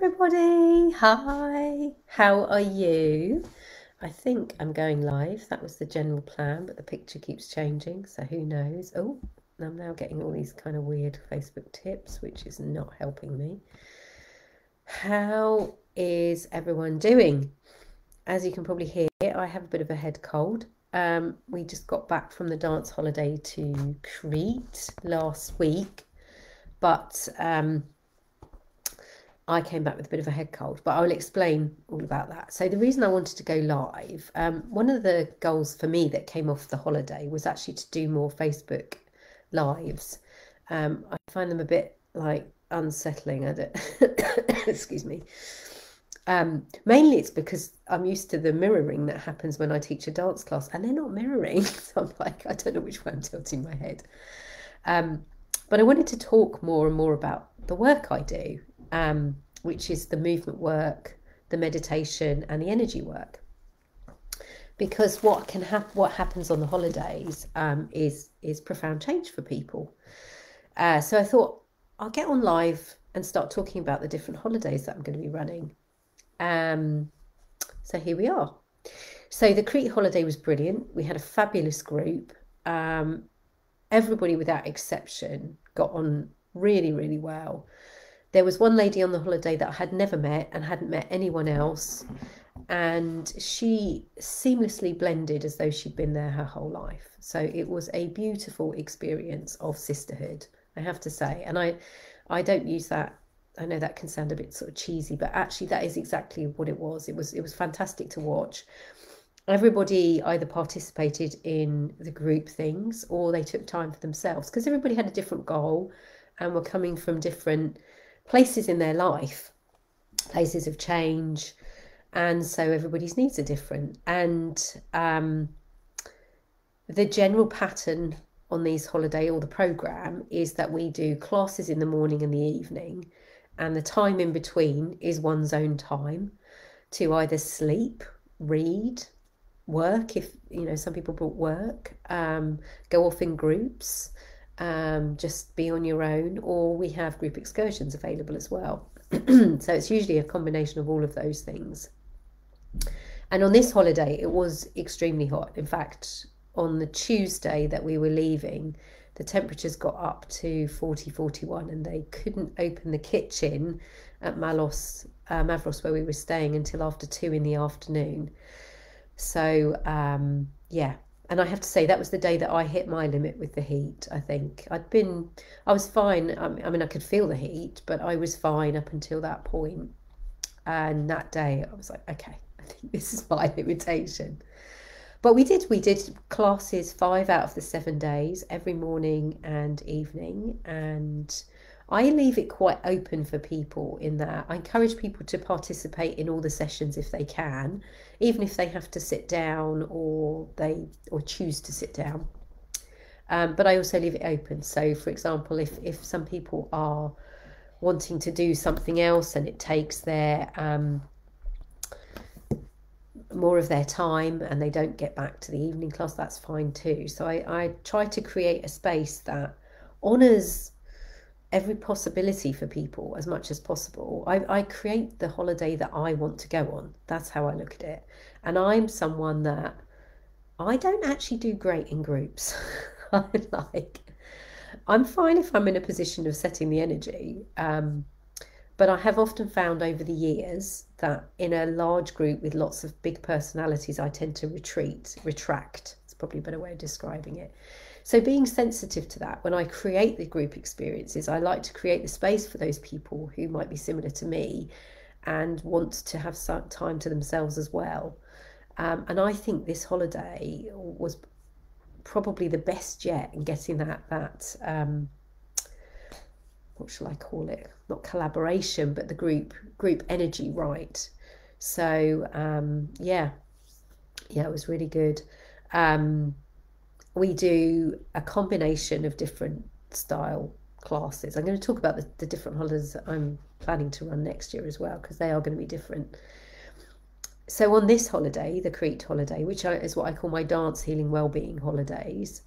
everybody, hi, how are you? I think I'm going live. That was the general plan, but the picture keeps changing, so who knows? Oh, I'm now getting all these kind of weird Facebook tips, which is not helping me. How is everyone doing? As you can probably hear, I have a bit of a head cold. We just got back from the dance holiday to Crete last week, but I came back with a bit of a head cold, but I will explain all about that. So the reason I wanted to go live, one of the goals for me that came off the holiday was actually to do more Facebook lives. I find them a bit like unsettling. Excuse me. Mainly it's because I'm used to the mirroring that happens when I teach a dance class, and they're not mirroring. So I'm like, I don't know which way I'm tilting my head. But I wanted to talk more and more about the work I do, which is the movement work, the meditation, and the energy work. Because what happens on the holidays is profound change for people. So I thought I'll get on live and start talking about the different holidays that I'm going to be running. So here we are. So the Crete holiday was brilliant. We had a fabulous group. Everybody without exception got on really, really well. There was one lady on the holiday that I had never met and hadn't met anyone else, and she seamlessly blended as though she'd been there her whole life. So it was a beautiful experience of sisterhood, I have to say. And I don't use that. I know that can sound a bit sort of cheesy, but actually that is exactly what it was. It was fantastic to watch. Everybody either participated in the group things or they took time for themselves, because everybody had a different goal and were coming from different places in their life, places of change, and so everybody's needs are different. And the general pattern on these holiday, or the program, is that we do classes in the morning and the evening, and the time in between is one's own time to either sleep, read, work, if some people brought work, go off in groups, just be on your own, or we have group excursions available as well. So it's usually a combination of all of those things. And on this holiday it was extremely hot. In fact, on the Tuesday that we were leaving, the temperatures got up to 40-41, and they couldn't open the kitchen at Mavros where we were staying until after 2 in the afternoon. So yeah, and I have to say that was the day that I hit my limit with the heat. I think I was fine. I mean, I could feel the heat, but I was fine up until that point. And that day I was like, okay, I think this is my limitation. But we did classes 5 out of the 7 days, every morning and evening. And I leave it quite open for people in that I encourage people to participate in all the sessions if they can, even if they have to sit down or choose to sit down. But I also leave it open. So for example, if some people are wanting to do something else and it takes their more of their time and they don't get back to the evening class, that's fine too. So I try to create a space that honours every possibility for people as much as possible. I create the holiday that I want to go on. That's how I look at it. And I'm someone that I don't actually do great in groups. I'm fine if I'm in a position of setting the energy. But I have often found over the years that in a large group with lots of big personalities, I tend to retract. It's probably a better way of describing it. So being sensitive to that, when I create the group experiences, I like to create the space for those people who might be similar to me and want to have some time to themselves as well. And I think this holiday was probably the best yet in getting that what shall I call it? Not collaboration, but the group energy right. So yeah, it was really good. We do a combination of different style classes. I'm going to talk about the different holidays that I'm planning to run next year as well, because they are going to be different. So on this holiday, the Crete holiday, which is what I call my dance, healing, wellbeing holidays,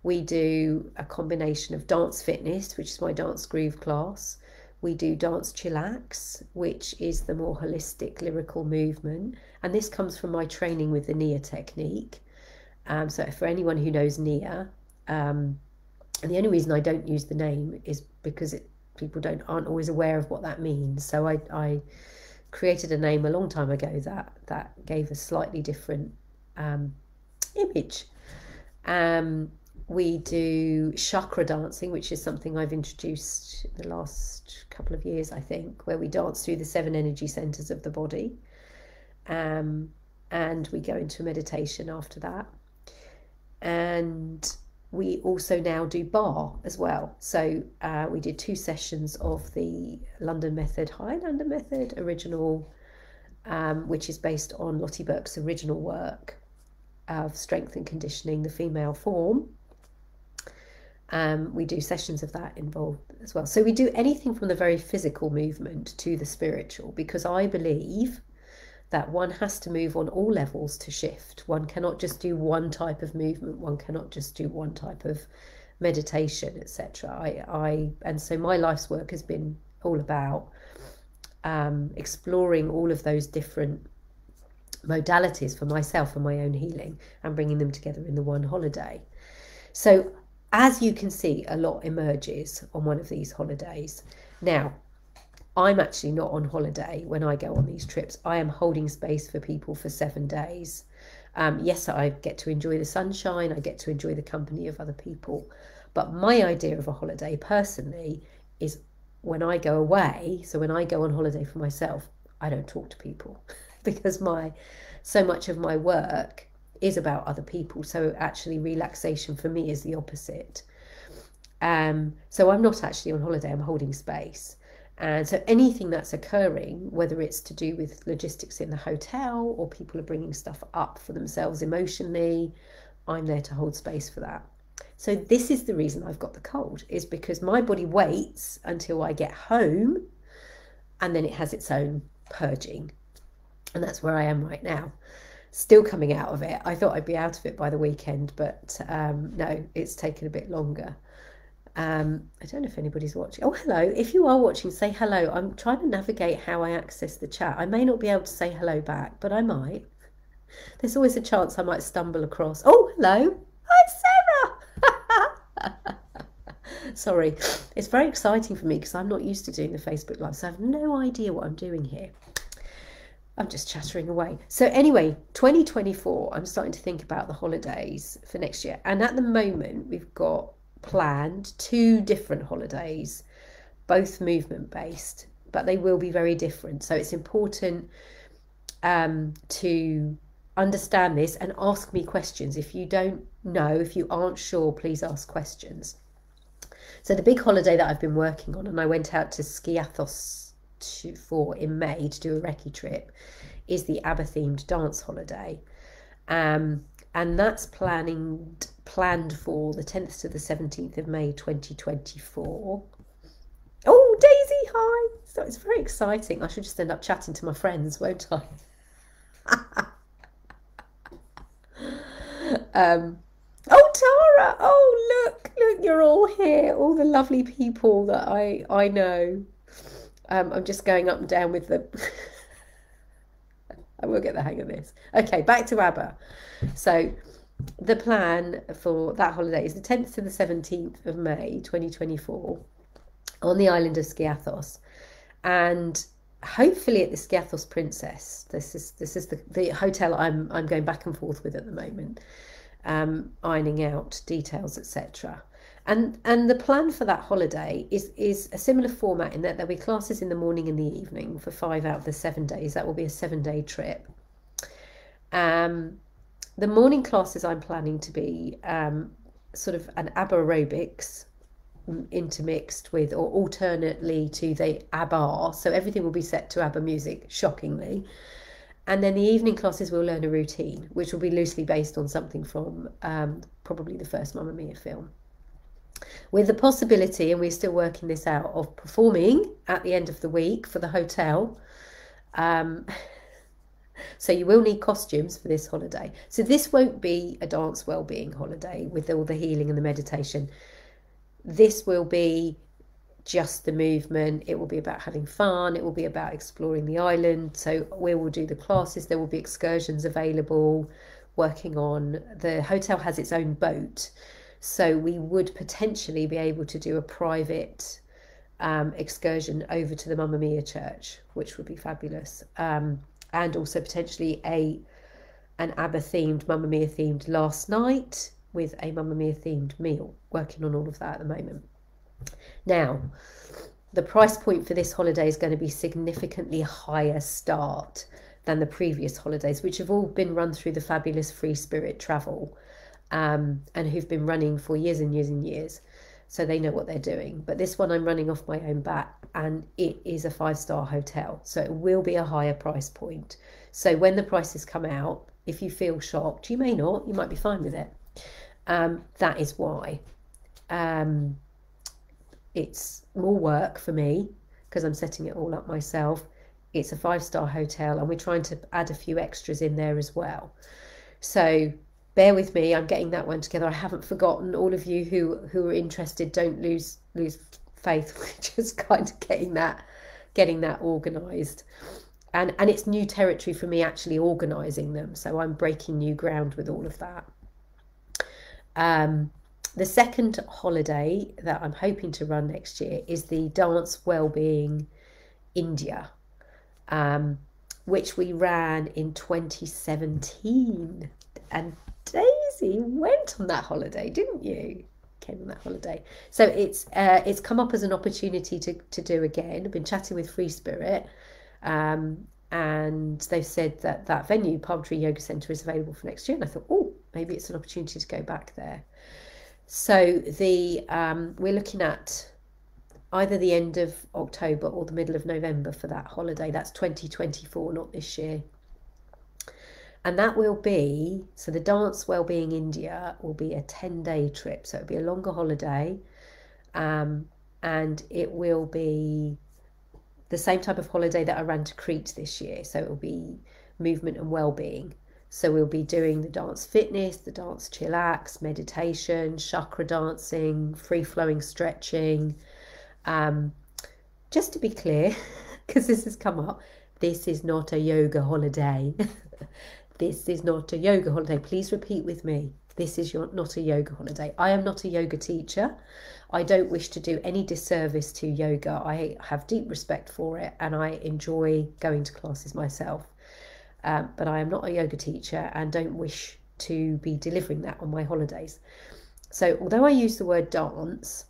we do a combination of dance fitness, which is my dance groove class. We do dance chillax, which is the more holistic lyrical movement. And this comes from my training with the Nia technique. So for anyone who knows Nia, and the only reason I don't use the name is because people aren't always aware of what that means. So I created a name a long time ago that gave a slightly different image. We do chakra dancing, which is something I've introduced in the last couple of years, I think, where we dance through the 7 energy centers of the body. And we go into meditation after that. And we also now do bar as well. So we did 2 sessions of the London Method, Highlander Method original, which is based on Lottie Burke's original work of strength and conditioning, the female form. We do sessions of that involved as well. So we do anything from the very physical movement to the spiritual, because I believe that one has to move on all levels to shift. One cannot just do one type of movement. One cannot just do one type of meditation, etc. And so my life's work has been all about exploring all of those different modalities for myself and my own healing and bringing them together in the one holiday. So as you can see, a lot emerges on one of these holidays. Now, I'm actually not on holiday when I go on these trips. I am holding space for people for 7 days. Yes, I get to enjoy the sunshine. I get to enjoy the company of other people. But my idea of a holiday personally is when I go away. So when I go on holiday for myself, I don't talk to people because so much of my work is about other people. So actually relaxation for me is the opposite. So I'm not actually on holiday, I'm holding space. And so anything that's occurring, whether it's to do with logistics in the hotel or people are bringing stuff up for themselves emotionally, I'm there to hold space for that. So this is the reason I've got the cold, is because my body waits until I get home and then it has its own purging. And that's where I am right now. Still coming out of it. I thought I'd be out of it by the weekend, but no, it's taken a bit longer. I don't know if anybody's watching. Oh, hello. If you are watching, say hello. I'm trying to navigate how I access the chat. I may not be able to say hello back, but I might. There's always a chance I might stumble across. Oh, hello. Hi, Sarah. Sorry. It's very exciting for me because I'm not used to doing the Facebook Live, so I have no idea what I'm doing here. I'm just chattering away. So anyway, 2024, I'm starting to think about the holidays for next year. And at the moment, we've got planned 2 different holidays, both movement based, but they will be very different. So it's important to understand this and ask me questions. If you don't know, if you aren't sure, please ask questions. So the big holiday that I've been working on, and I went out to Skiathos in May to do a recce trip, is the ABBA-themed dance holiday. And that's planned for the 10th to the 17th of May 2024. Oh, Daisy, hi. So it's very exciting. I should just end up chatting to my friends, won't I? Oh, Tara. Oh, look, you're all here. All the lovely people that I know. I'm just going up and down with the... I will get the hang of this. Okay, back to ABBA. So the plan for that holiday is the 10th to the 17th of May 2024 on the island of Skiathos, and hopefully at the Skiathos Princess. This is the hotel I'm going back and forth with at the moment, ironing out details, etc. And the plan for that holiday is a similar format in that there'll be classes in the morning and the evening for 5 out of the 7 days. That will be a 7-day trip. The morning classes I'm planning to be sort of an ABBA aerobics intermixed with, or alternately to, the ABBA. So everything will be set to ABBA music, shockingly. And then the evening classes will learn a routine, which will be loosely based on something from probably the first Mamma Mia film. With the possibility, and we're still working this out, of performing at the end of the week for the hotel. So you will need costumes for this holiday. So this won't be a dance wellbeing holiday with all the healing and the meditation. This will be just the movement. It will be about having fun. It will be about exploring the island. So we will do the classes. There will be excursions available, working on, the hotel has its own boat. So we would potentially be able to do a private excursion over to the Mamma Mia church, which would be fabulous. And also potentially an ABBA-themed, Mamma Mia themed last night with a Mamma Mia themed meal. Working on all of that at the moment. Now, the price point for this holiday is going to be significantly higher start than the previous holidays, which have all been run through the fabulous Free Spirit Travel, and who've been running for years and years and years. So they know what they're doing. But this one I'm running off my own bat, and it is a 5-star hotel. So it will be a higher price point. So when the prices come out, if you feel shocked, you may not, you might be fine with it. That is why. It's more work for me because I'm setting it all up myself. It's a 5-star hotel, and we're trying to add a few extras in there as well. So bear with me, I'm getting that one together. I haven't forgotten. All of you who are interested, don't lose faith. We're just kind of getting that organised. And it's new territory for me actually organising them. So I'm breaking new ground with all of that. The second holiday that I'm hoping to run next year is the Dance Wellbeing India, which we ran in 2017. And Daisy went on that holiday, didn't you? Came on that holiday. So it's come up as an opportunity to do again. I've been chatting with Free Spirit, and they've said that venue, Palm Tree Yoga Centre, is available for next year. And I thought, oh, maybe it's an opportunity to go back there. So we're looking at either the end of October or the middle of November for that holiday. That's 2024, not this year. And that will be, so the Dance Wellbeing India will be a 10-day trip. So it'll be a longer holiday, and it will be the same type of holiday that I ran to Crete this year. So it will be movement and well-being. So we'll be doing the dance fitness, the dance chillax, meditation, chakra dancing, free-flowing stretching. Just to be clear, because this has come up, this is not a yoga holiday. This is not a yoga holiday. Please repeat with me. This is not a yoga holiday. I am not a yoga teacher. I don't wish to do any disservice to yoga. I have deep respect for it, and I enjoy going to classes myself. But I am not a yoga teacher and don't wish to be delivering that on my holidays. So although I use the word dance,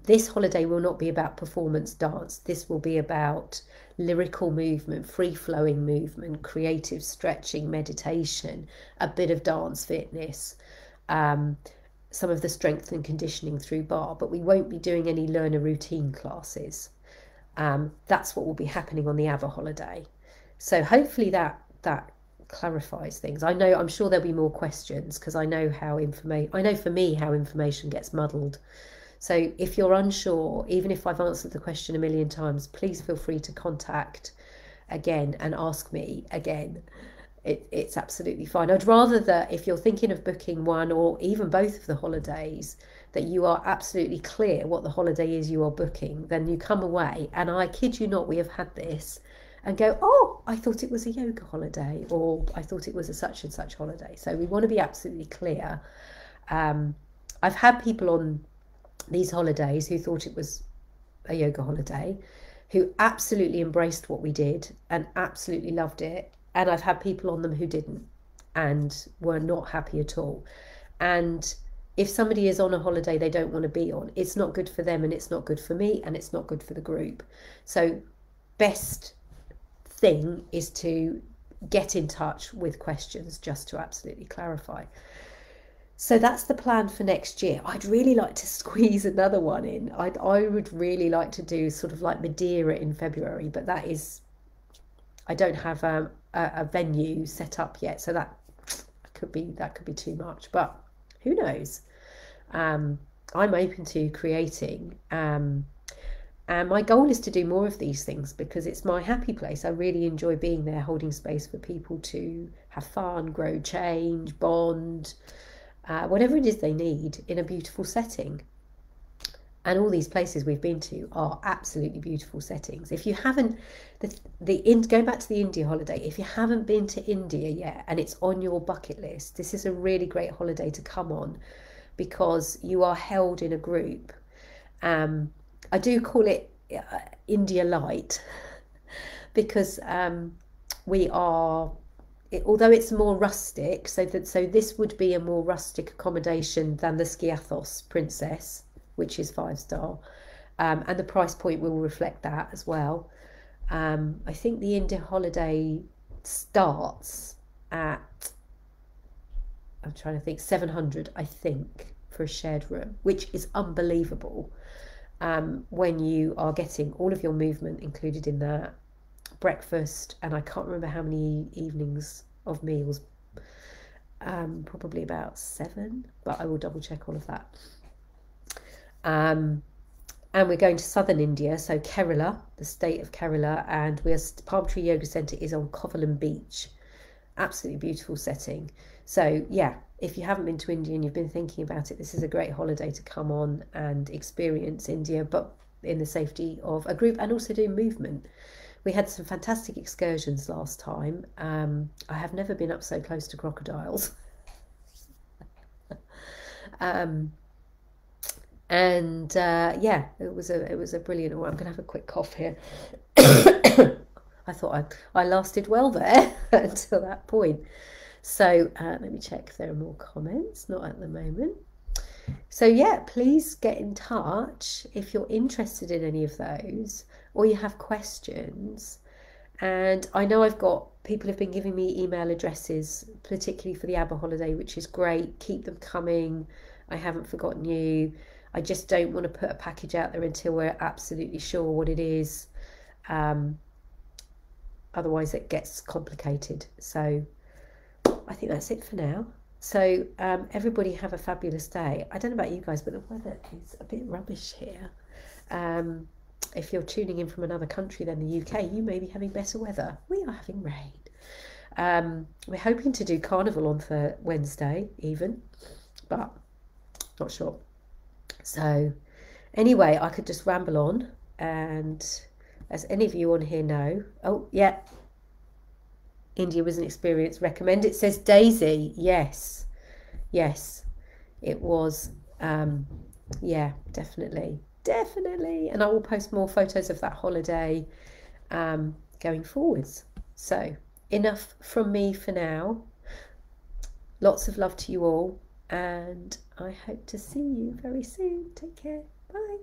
this holiday will not be about performance dance. This will be about lyrical movement, free-flowing movement, creative stretching, meditation, a bit of dance fitness, some of the strength and conditioning through bar, but we won't be doing any learner routine classes. That's what will be happening on the ABBA holiday. So hopefully that clarifies things. I'm sure there'll be more questions, because I know for me how information gets muddled. So if you're unsure, even if I've answered the question a million times, please feel free to contact again and ask me again. It's absolutely fine. I'd rather that if you're thinking of booking one or even both of the holidays, that you are absolutely clear what the holiday is you are booking. Then you come away, and I kid you not, we have had this, and go, oh, I thought it was a yoga holiday, or I thought it was a such and such holiday. So we want to be absolutely clear. I've had people on these holidays who thought it was a yoga holiday, who absolutely embraced what we did and absolutely loved it. And I've had people on them who didn't and were not happy at all. And if somebody is on a holiday they don't want to be on, it's not good for them, and it's not good for me, and it's not good for the group. So best thing is to get in touch with questions just to absolutely clarify. So that's the plan for next year. I'd really like to squeeze another one in. I would really like to do sort of like Madeira in February, but I don't have a venue set up yet, so that could be too much. But who knows? I'm open to creating. And my goal is to do more of these things, because it's my happy place. I really enjoy being there, holding space for people to have fun, grow, change, bond, whatever it is they need in a beautiful setting. And all these places we've been to are absolutely beautiful settings. If you haven't, going back to the India holiday, if you haven't been to India yet and it's on your bucket list, this is a really great holiday to come on, because you are held in a group. I do call it India Light because we are, although it's more rustic, so this would be a more rustic accommodation than the Skiathos Princess, which is 5-star, and the price point will reflect that as well. I think the India holiday starts at, I'm trying to think, 700, I think, for a shared room, which is unbelievable when you are getting all of your movement included in that, breakfast, and I can't remember how many evenings of meals, probably about 7, but I will double check all of that. And we're going to southern India, so Kerala, the state of Kerala, and Palm Tree Yoga Centre is on Kovalam Beach. Absolutely beautiful setting. So yeah, if you haven't been to India and you've been thinking about it, this is a great holiday to come on and experience India, but in the safety of a group and also do movement. We had some fantastic excursions last time. I have never been up so close to crocodiles. Yeah, it was a brilliant one. I'm gonna have a quick cough here. I thought I lasted well there until that point. So let me check if there are more comments. Not at the moment. So yeah, please get in touch if you're interested in any of those or you have questions. And I know I've got people have been giving me email addresses, particularly for the ABBA holiday, which is great. Keep them coming. I haven't forgotten you. I just don't want to put a package out there until we're absolutely sure what it is. Otherwise it gets complicated. So I think that's it for now. So everybody have a fabulous day. I don't know about you guys, but the weather is a bit rubbish here. If you're tuning in from another country than the UK, you may be having better weather. We are having rain. We're hoping to do Carnival on Wednesday even, but not sure. So anyway, I could just ramble on, and as any of you on here know, oh yeah, India was an experience. Recommend. It says Daisy. Yes, it was. Yeah, definitely, and I will post more photos of that holiday going forwards. So enough from me for now. Lots of love to you all, and I hope to see you very soon. Take care. Bye.